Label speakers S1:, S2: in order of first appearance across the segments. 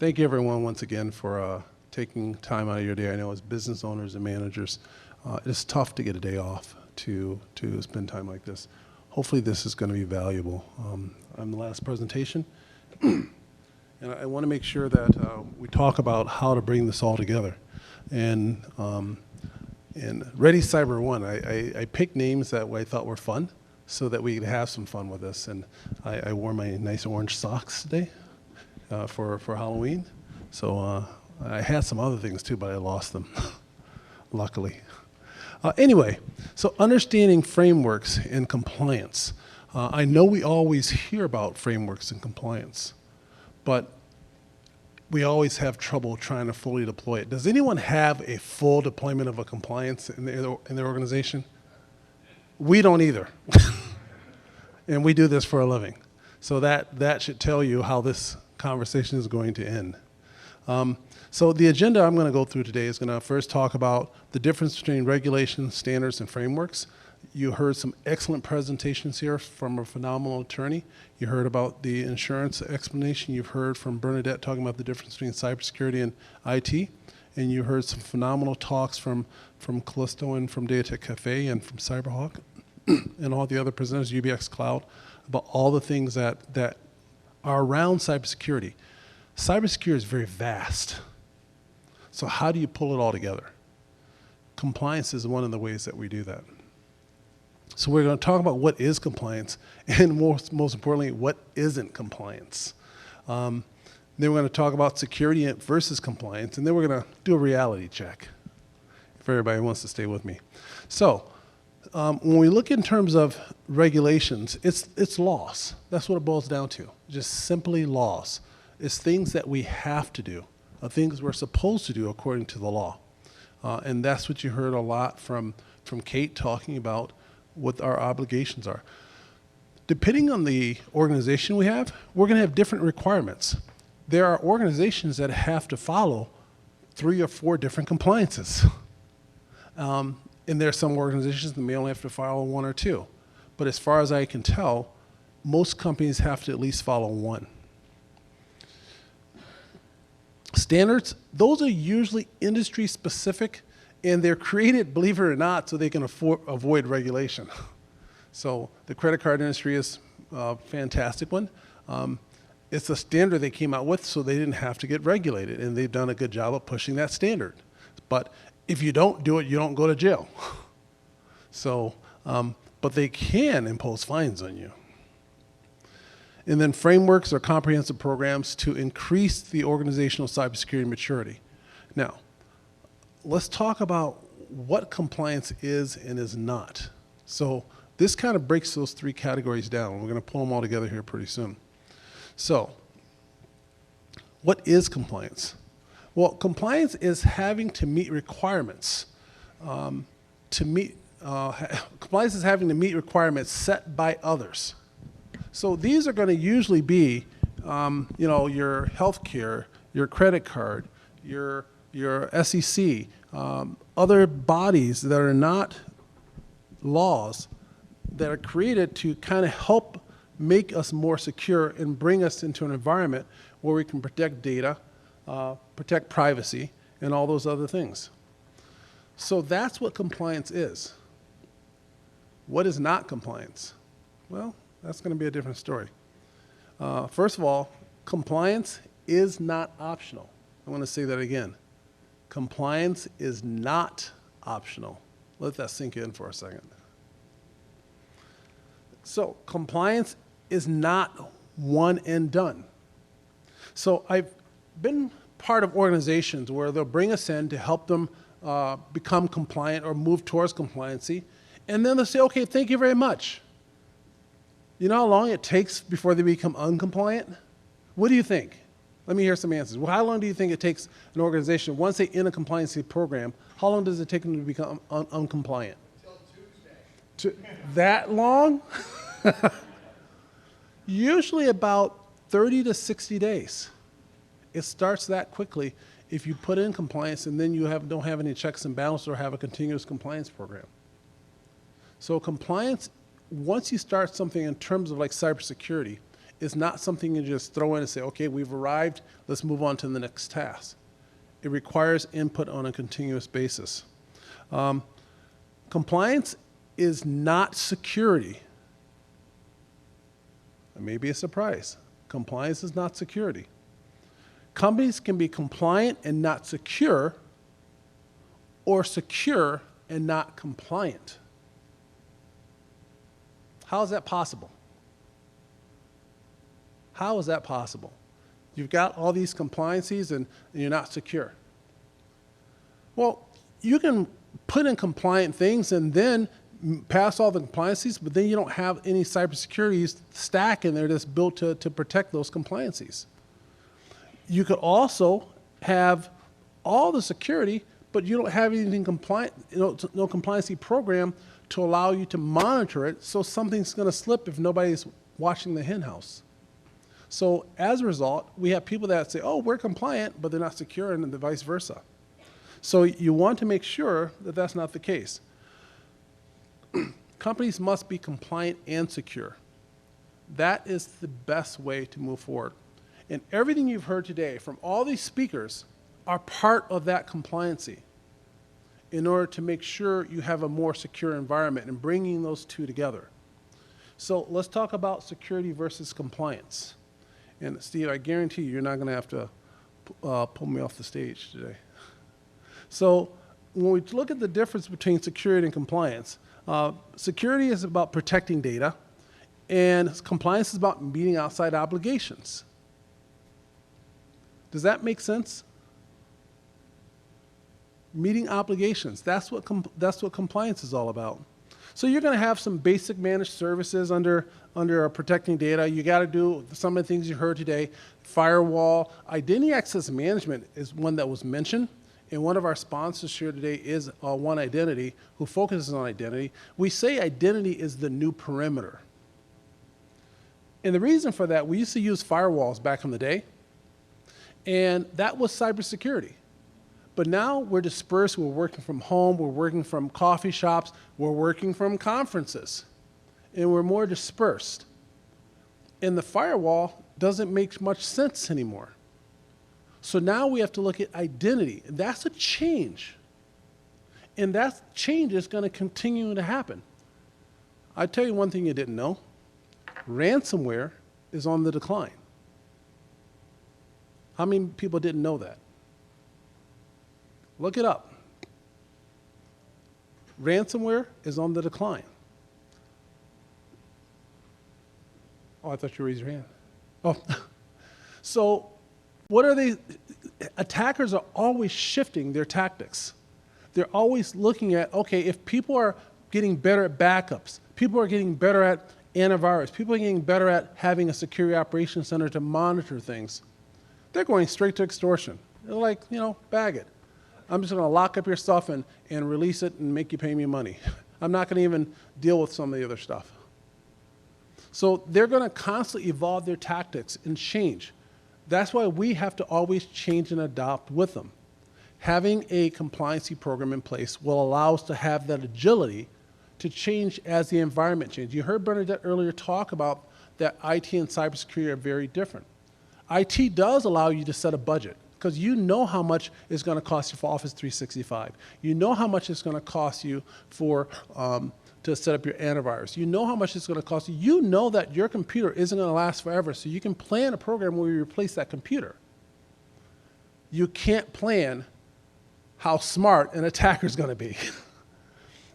S1: Thank you everyone once again for taking time out of your day. I know as business owners and managers, it's tough to get a day off to spend time like this. Hopefully this is going to be valuable. I'm the last presentation, and I want to make sure that we talk about how to bring this all together. And Ready Cyber 1, I picked names that I thought were fun so that we could have some fun with this. And I wore my nice orange socks today for Halloween. So I had some other things too, but I lost them, luckily. Anyway, so understanding frameworks and compliance. I know we always hear about frameworks and compliance, but we always have trouble trying to fully deploy it. Does anyone have a full deployment of a compliance in their organization? We don't either. And we do this for a living. So that should tell you how this conversation is going to end. So the agenda I'm going to go through today is going to first talk about the difference between regulations, standards, and frameworks. You heard some excellent presentations here from a phenomenal attorney. You heard about the insurance explanation. You've heard from Bernadette talking about the difference between cybersecurity and IT. And you heard some phenomenal talks from Callisto and from Data Tech Cafe and from Cyberhawk and all the other presenters, UBX Cloud, about all the things that are around cybersecurity. Cybersecurity is very vast. So how do you pull it all together? Compliance is one of the ways that we do that. So we're going to talk about what is compliance and most importantly, what isn't compliance. Then we're going to talk about security versus compliance, and then we're going to do a reality check if everybody wants to stay with me. So when we look in terms of regulations, it's laws. That's what it boils down to, just simply laws. It's things that we have to do, things we're supposed to do according to the law. And that's what you heard a lot from Kate talking about what our obligations are. Depending on the organization we have, we're going to have different requirements. There are organizations that have to follow 3 or 4 different compliances. And there are some organizations that may only have to follow 1 or 2. But as far as I can tell, most companies have to at least follow 1. Standards, those are usually industry specific, and they're created, believe it or not, so they can avoid regulation. So the credit card industry is a fantastic one. It's a standard they came out with so they didn't have to get regulated, and they've done a good job of pushing that standard. But if you don't do it, you don't go to jail. So, but they can impose fines on you. And then frameworks are comprehensive programs to increase the organizational cybersecurity maturity. Now, let's talk about what compliance is and is not. So this kind of breaks those 3 categories down. We're going to pull them all together here pretty soon. So what is compliance? Well, compliance is having to meet requirements. Compliance is having to meet requirements set by others. So these are going to usually be, your healthcare, your credit card, your SEC, other bodies that are not laws that are created to kind of help make us more secure and bring us into an environment where we can protect data, protect privacy, and all those other things. So that's what compliance is. What is not compliance? Well, that's going to be a different story. First of all, compliance is not optional. I want to say that again. Compliance is not optional. Let that sink in for a second. So compliance is not one and done. So I've been part of organizations where they'll bring us in to help them become compliant or move towards compliancy, and then they'll say, okay, thank you very much. You know how long it takes before they become uncompliant? What do you think? Let me hear some answers. Well, how long do you think it takes an organization, once they're in a compliancy program, how long does it take them to become uncompliant? Until Tuesday. That long? Usually about 30 to 60 days. It starts that quickly if you put in compliance and then you don't have any checks and balances or have a continuous compliance program. So compliance, once you start something in terms of like cybersecurity, is not something you just throw in and say, okay, we've arrived, let's move on to the next task. It requires input on a continuous basis. Compliance is not security. It may be a surprise. Compliance is not security. Companies can be compliant and not secure, or secure and not compliant. How is that possible? How is that possible? You've got all these compliances and you're not secure. Well, you can put in compliant things and then pass all the compliances, but then you don't have any cybersecurity stack in there that's built to protect those compliances. You could also have all the security, but you don't have anything compliant, no compliancy program to allow you to monitor it, so something's going to slip if nobody's watching the hen house. So as a result, we have people that say, oh, we're compliant, but they're not secure, and the vice versa. So you want to make sure that that's not the case. Companies must be compliant and secure. That is the best way to move forward. And everything you've heard today from all these speakers are part of that compliancy in order to make sure you have a more secure environment and bringing those two together. So let's talk about security versus compliance. And Steve, I guarantee you're not going to have to pull me off the stage today. So when we look at the difference between security and compliance, security is about protecting data, and compliance is about meeting outside obligations. Does that make sense? Meeting obligations, that's what compliance is all about. So you're going to have some basic managed services under protecting data. You got to do some of the things you heard today. Firewall, identity access management is one that was mentioned. And one of our sponsors here today is One Identity, who focuses on identity. We say identity is the new perimeter. And the reason for that, we used to use firewalls back in the day, and that was cybersecurity. But now we're dispersed, we're working from home, we're working from coffee shops, we're working from conferences, and we're more dispersed. And the firewall doesn't make much sense anymore. So now we have to look at identity. That's a change. And that change is going to continue to happen. I'll tell you one thing you didn't know. Ransomware is on the decline. How many people didn't know that? Look it up. Ransomware is on the decline. Oh, I thought you raised your hand. Oh, so what are they? Attackers are always shifting their tactics. They're always looking at, okay, if people are getting better at backups, people are getting better at antivirus, people are getting better at having a security operations center to monitor things, they're going straight to extortion. They're like, bag it. I'm just going to lock up your stuff and release it and make you pay me money. I'm not going to even deal with some of the other stuff. So they're going to constantly evolve their tactics and change. That's why we have to always change and adopt with them. Having a compliancy program in place will allow us to have that agility to change as the environment changes. You heard Bernadette earlier talk about that IT and cybersecurity are very different. IT does allow you to set a budget, because you know how much it's going to cost you for Office 365. You know how much it's going to cost you for to set up your antivirus. You know how much it's going to cost you. You know that your computer isn't going to last forever, so you can plan a program where you replace that computer. You can't plan how smart an attacker is going to be.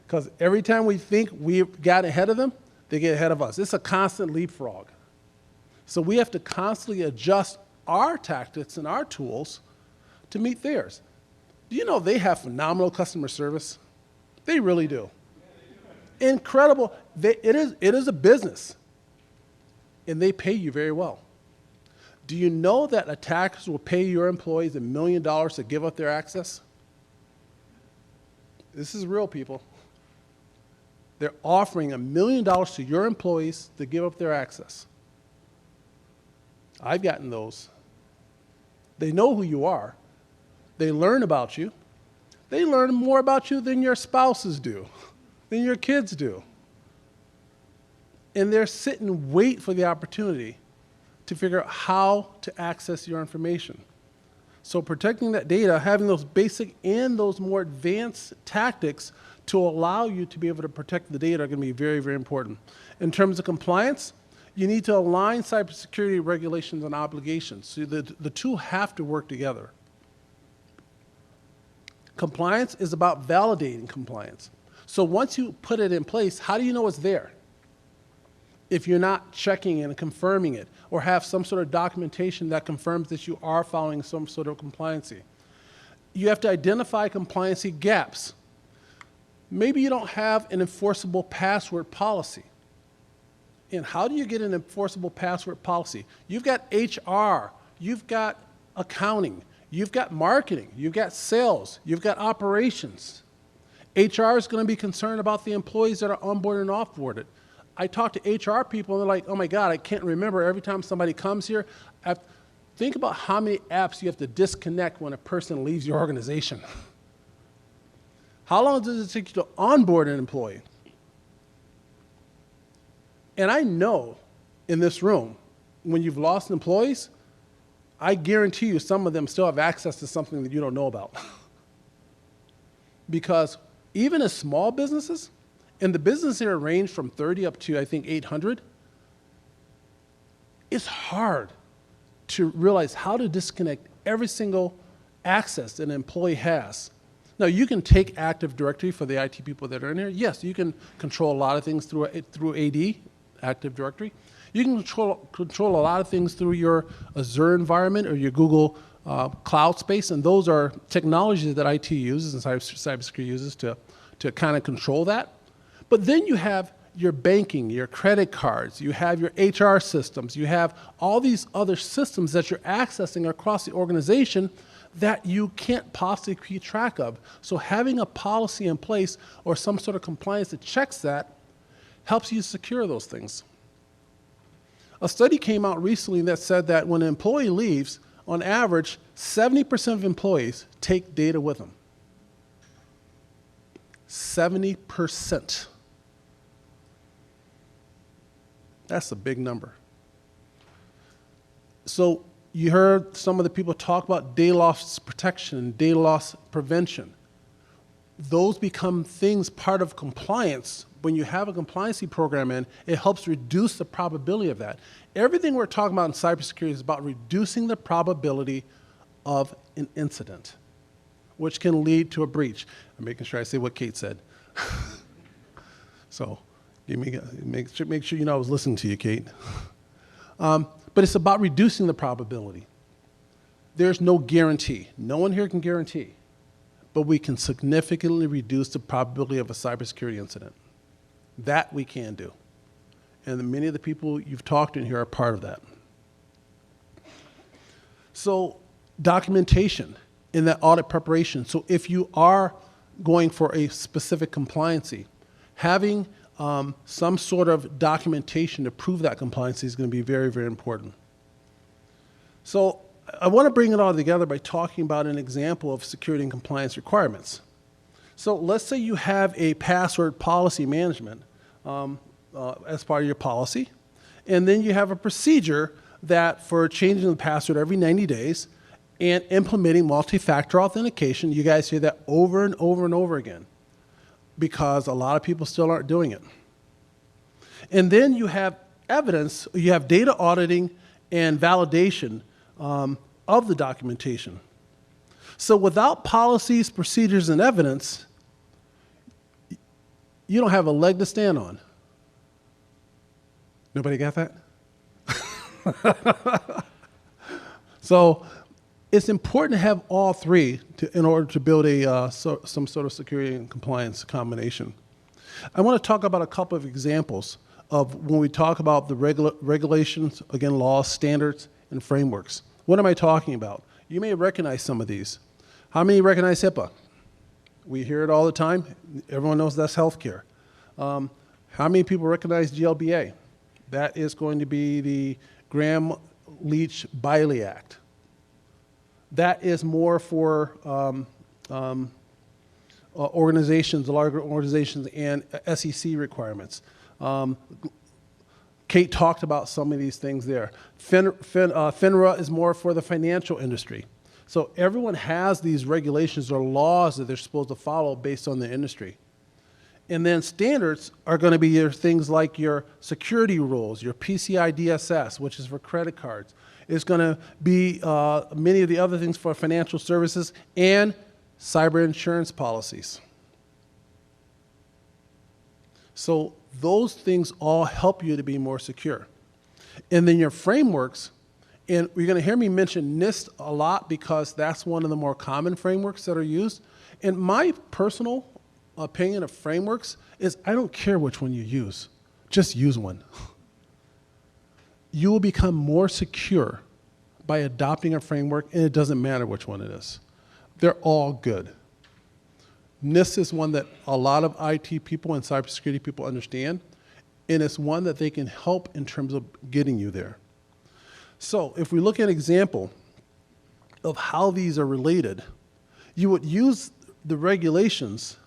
S1: Because every time we think we've got ahead of them, they get ahead of us. It's a constant leapfrog. So we have to constantly adjust our tactics and our tools to meet theirs. Do you know they have phenomenal customer service? They really do. Incredible. It is a business, and they pay you very well. Do you know that attackers will pay your employees $1 million to give up their access? This is real, people. They're offering $1 million to your employees to give up their access. I've gotten those. They know who you are. They learn about you. They learn more about you than your spouses do, than your kids do. And they're sit and wait for the opportunity to figure out how to access your information. So protecting that data, having those basic and those more advanced tactics to allow you to be able to protect the data are going to be very, very important. In terms of compliance, you need to align cybersecurity regulations and obligations. So the two have to work together. Compliance is about validating compliance. So once you put it in place, how do you know it's there? If you're not checking and confirming it, or have some sort of documentation that confirms that you are following some sort of compliancy. You have to identify compliancy gaps. Maybe you don't have an enforceable password policy. And how do you get an enforceable password policy? You've got HR, you've got accounting, you've got marketing, you've got sales, you've got operations. HR is going to be concerned about the employees that are onboarded and offboarded. I talk to HR people and they're like, oh my God, I can't remember every time somebody comes here. Think about how many apps you have to disconnect when a person leaves your organization. How long does it take you to onboard an employee? And I know in this room, when you've lost employees, I guarantee you some of them still have access to something that you don't know about. Because even as small businesses, and the business here range from 30 up to, I think, 800, it's hard to realize how to disconnect every single access that an employee has. Now, you can take Active Directory for the IT people that are in here. Yes, you can control a lot of things through AD, Active Directory. You can control a lot of things through your Azure environment or your Google cloud space, and those are technologies that IT uses and cybersecurity uses to kind of control that. But then you have your banking, your credit cards, you have your HR systems, you have all these other systems that you're accessing across the organization that you can't possibly keep track of. So having a policy in place or some sort of compliance that checks that helps you secure those things. A study came out recently that said that when an employee leaves, on average, 70% of employees take data with them. 70%. That's a big number. So you heard some of the people talk about data loss protection and data loss prevention. Those become things part of compliance. When you have a compliancy program in, it helps reduce the probability of that. Everything we're talking about in cybersecurity is about reducing the probability of an incident, which can lead to a breach. I'm making sure I say what Kate said. So make sure you know I was listening to you, Kate. But it's about reducing the probability. There's no guarantee. No one here can guarantee. But we can significantly reduce the probability of a cybersecurity incident. That we can do. And many of the people you've talked to in here are part of that. So documentation in that audit preparation. So if you are going for a specific compliancy, having some sort of documentation to prove that compliancy is going to be very, very important. So I want to bring it all together by talking about an example of security and compliance requirements. So let's say you have a password policy management as part of your policy, and then you have a procedure that for changing the password every 90 days and implementing multi-factor authentication. You guys hear that over and over and over again because a lot of people still aren't doing it. And then you have evidence, you have data auditing and validation of the documentation. So without policies, procedures, and evidence, you don't have a leg to stand on. Nobody got that? So it's important to have all three in order to build some sort of security and compliance combination. I want to talk about a couple of examples of when we talk about the regulations, again, laws, standards, and frameworks. What am I talking about? You may recognize some of these. How many recognize HIPAA? We hear it all the time. Everyone knows that's healthcare. How many people recognize GLBA? That is going to be the Graham-Leach-Biley Act. That is more for organizations, larger organizations, and SEC requirements. Kate talked about some of these things there. FINRA is more for the financial industry. So everyone has these regulations or laws that they're supposed to follow based on the industry. And then standards are going to be your things like your security rules, your PCI DSS, which is for credit cards. It's going to be many of the other things for financial services and cyber insurance policies. So those things all help you to be more secure. And then your frameworks, and you're going to hear me mention NIST a lot because that's one of the more common frameworks that are used. And my personal opinion of frameworks is I don't care which one you use, just use one. You will become more secure by adopting a framework, and it doesn't matter which one it is. They're all good. NIST is one that a lot of IT people and cybersecurity people understand, and it's one that they can help in terms of getting you there. So if we look at an example of how these are related, you would use the regulations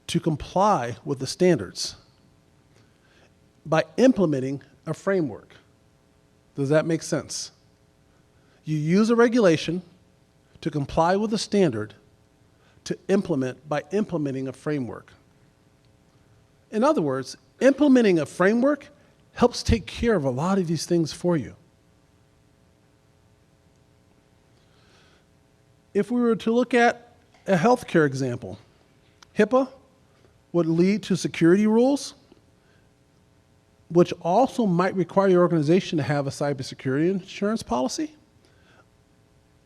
S1: to comply with the standards by implementing a framework. Does that make sense? You use a regulation to comply with a standard to implement by implementing a framework. In other words, implementing a framework helps take care of a lot of these things for you. If we were to look at a healthcare example, HIPAA would lead to security rules, which also might require your organization to have a cybersecurity insurance policy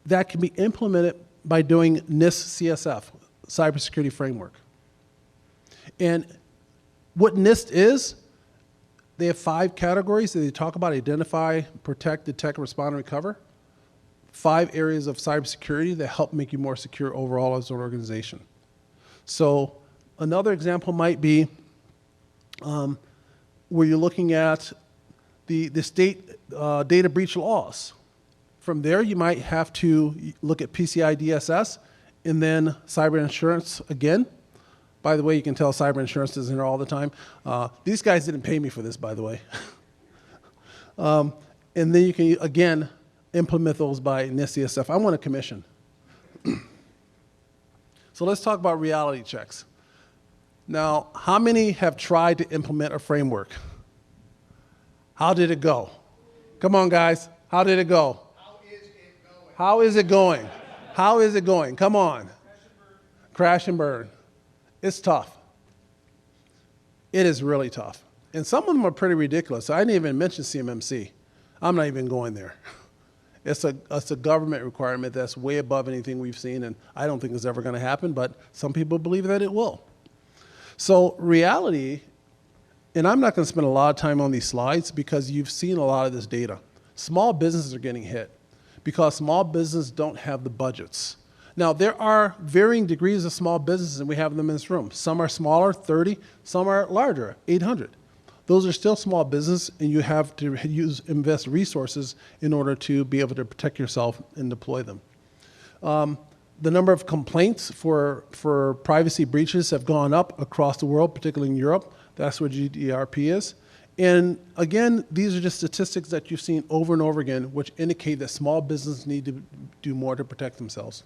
S1: that can be implemented by doing NIST CSF, Cybersecurity Framework. And what NIST is, they have 5 categories that they talk about: identify, protect, detect, respond, and recover. 5 areas of cybersecurity that help make you more secure overall as an organization. So another example might be where you're looking at the state data breach laws. From there, you might have to look at PCI DSS and then cyber insurance again. By the way, you can tell cyber insurance is in there all the time. These guys didn't pay me for this, by the way. And then you can, again, implement those by NIST CSF. I want a commission. So let's talk about reality checks. Now, how many have tried to implement a framework? How did it go? Come on, guys. How did it go? How is it going? How is it going? Come on. Crash and burn. It's tough. It is really tough. And some of them are pretty ridiculous. I didn't even mention CMMC. I'm not even going there. It's a government requirement that's way above anything we've seen, and I don't think it's ever going to happen, but some people believe that it will. So reality, and I'm not going to spend a lot of time on these slides because you've seen a lot of this data. Small businesses are getting hit because small businesses don't have the budgets. Now, there are varying degrees of small businesses, and we have them in this room. Some are smaller, 30, some are larger, 800. Those are still small business, and you have to invest resources in order to be able to protect yourself and deploy them. The number of complaints for privacy breaches have gone up across the world, particularly in Europe. That's where GDPR is. And again, these are just statistics that you've seen over and over again, which indicate that small businesses need to do more to protect themselves.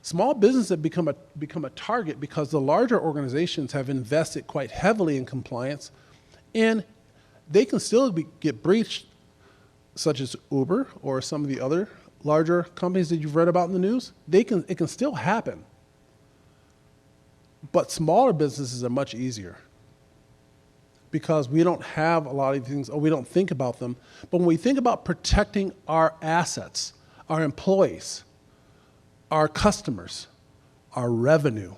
S1: Small businesses have become a target because the larger organizations have invested quite heavily in compliance, and they can still get breached, such as Uber or some of the other larger companies that you've read about in the news. It can still happen. But smaller businesses are much easier because we don't have a lot of things, or we don't think about them. But when we think about protecting our assets, our employees, our customers, our revenue,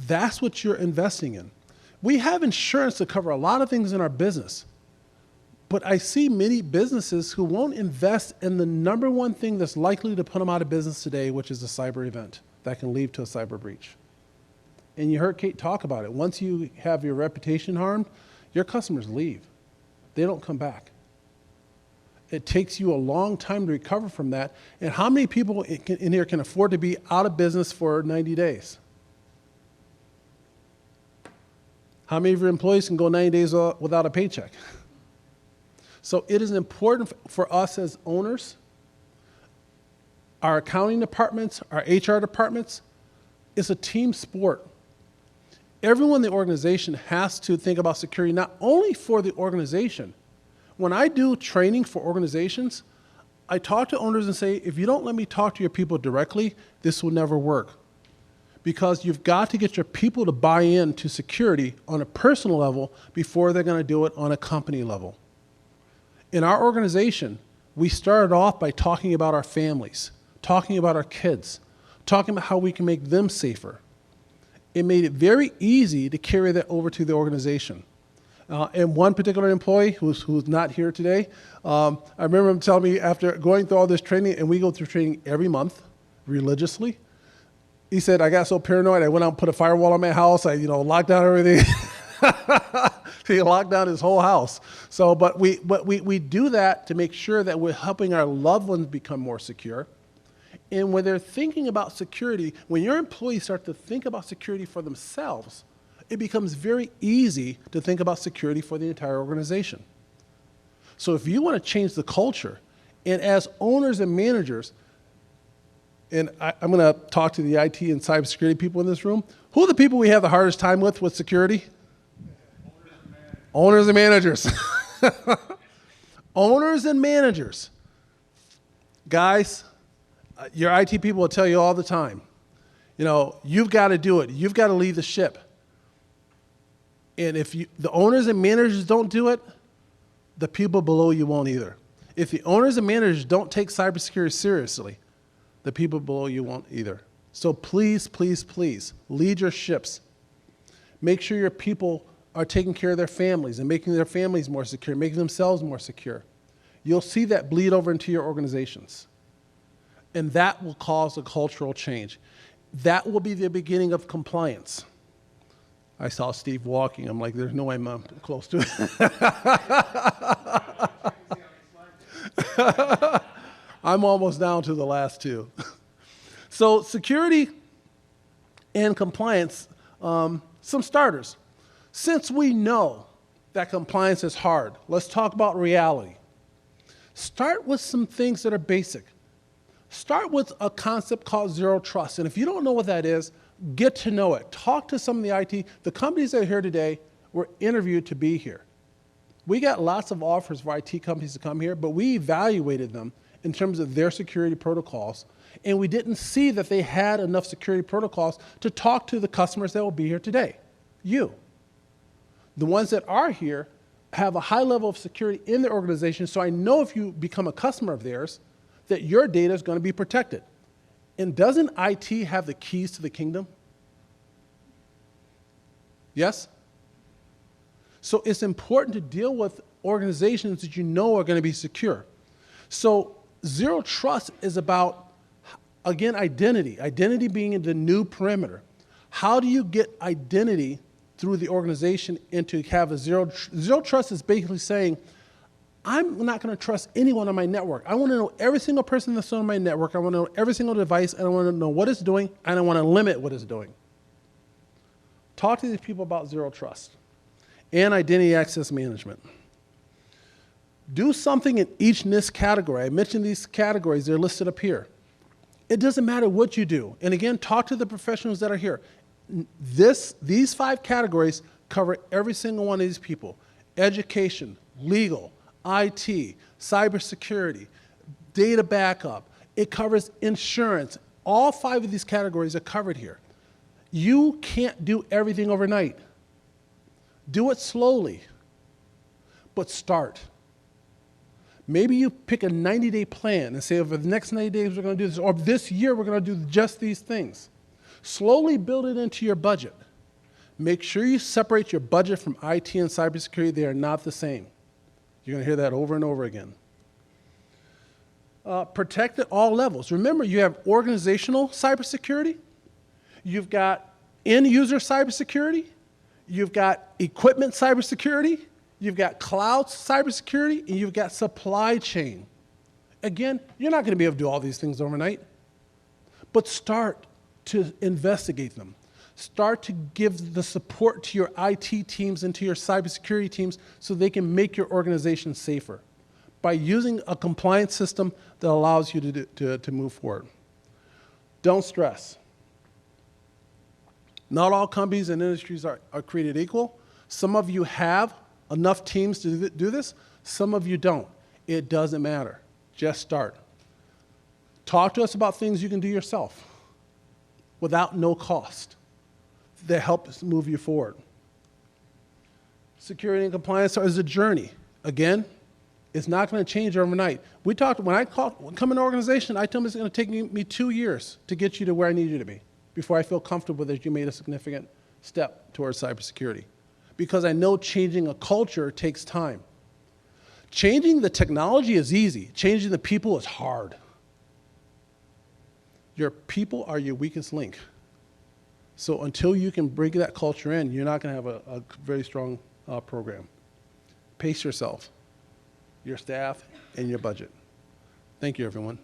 S1: that's what you're investing in. We have insurance to cover a lot of things in our business, but I see many businesses who won't invest in the number one thing that's likely to put them out of business today, which is a cyber event that can lead to a cyber breach. And you heard Kate talk about it. Once you have your reputation harmed, your customers leave. They don't come back. It takes you a long time to recover from that. And how many people in here can afford to be out of business for 90 days? How many of your employees can go 90 days without a paycheck? So it is important for us as owners, our accounting departments, our HR departments. It's a team sport. Everyone in the organization has to think about security, not only for the organization. When I do training for organizations, I talk to owners and say, if you don't let me talk to your people directly, this will never work. Because you've got to get your people to buy into security on a personal level before they're going to do it on a company level. In our organization, we started off by talking about our families, talking about our kids, talking about how we can make them safer. It made it very easy to carry that over to the organization. And one particular employee who's not here today, I remember him telling me after going through all this training, and we go through training every month religiously, he said, I got so paranoid, I went out and put a firewall on my house. I, locked down everything. He locked down his whole house. So, but we do that to make sure that we're helping our loved ones become more secure. And when they're thinking about security, when your employees start to think about security for themselves, it becomes very easy to think about security for the entire organization. So if you want to change the culture, and as owners and managers, and I'm going to talk to the IT and cybersecurity people in this room. Who are the people we have the hardest time with security? Owners and managers. Owners and managers. Guys, your IT people will tell you all the time, you've got to do it. You've got to lead the ship. And if the owners and managers don't do it, the people below you won't either. If the owners and managers don't take cybersecurity seriously, the people below you won't either. So please, please, please, lead your ships. Make sure your people are taking care of their families and making their families more secure, making themselves more secure. You'll see that bleed over into your organizations. And that will cause a cultural change. That will be the beginning of compliance. I saw Steve walking. I'm like, there's no way I'm close to it. I'm almost down to the last two. So security and compliance, some starters. Since we know that compliance is hard, let's talk about reality. Start with some things that are basic. Start with a concept called zero trust. And if you don't know what that is, get to know it. Talk to some of the IT. The companies that are here today were interviewed to be here. We got lots of offers for IT companies to come here, but we evaluated them in terms of their security protocols, and we didn't see that they had enough security protocols to talk to the customers that will be here today. You. The ones that are here have a high level of security in their organization, so I know if you become a customer of theirs, that your data is going to be protected. And doesn't IT have the keys to the kingdom? Yes? So it's important to deal with organizations that you know are going to be secure. So zero trust is about, again, identity. Identity being the new perimeter. How do you get identity through the organization into have a zero trust is basically saying, I'm not going to trust anyone on my network. I want to know every single person that's on my network. I want to know every single device, and I want to know what it's doing, and I want to limit what it's doing. Talk to these people about zero trust and identity access management. Do something in each NIST category. I mentioned these categories. They're listed up here. It doesn't matter what you do. And again, talk to the professionals that are here. These 5 categories cover every single one of these people. Education, legal, IT, cybersecurity, data backup. It covers insurance. All 5 of these categories are covered here. You can't do everything overnight. Do it slowly, but start. Maybe you pick a 90-day plan and say, over the next 90 days we're going to do this, or this year we're going to do just these things. Slowly build it into your budget. Make sure you separate your budget from IT and cybersecurity. They are not the same. You're going to hear that over and over again. Protect at all levels. Remember, you have organizational cybersecurity. You've got end-user cybersecurity. You've got equipment cybersecurity. You've got cloud cybersecurity, and you've got supply chain. Again, you're not going to be able to do all these things overnight, but start to investigate them. Start to give the support to your IT teams and to your cybersecurity teams so they can make your organization safer by using a compliance system that allows you to move forward. Don't stress. Not all companies and industries are created equal. Some of you have enough teams to do this. Some of you don't. It doesn't matter. Just start. Talk to us about things you can do yourself without no cost that help us move you forward. Security and compliance is a journey. Again, it's not going to change overnight. When I come in an organization, I tell them it's going to take me 2 years to get you to where I need you to be before I feel comfortable that you made a significant step towards cybersecurity. Because I know changing a culture takes time. Changing the technology is easy. Changing the people is hard. Your people are your weakest link. So until you can bring that culture in, you're not going to have a very strong program. Pace yourself, your staff, and your budget. Thank you, everyone.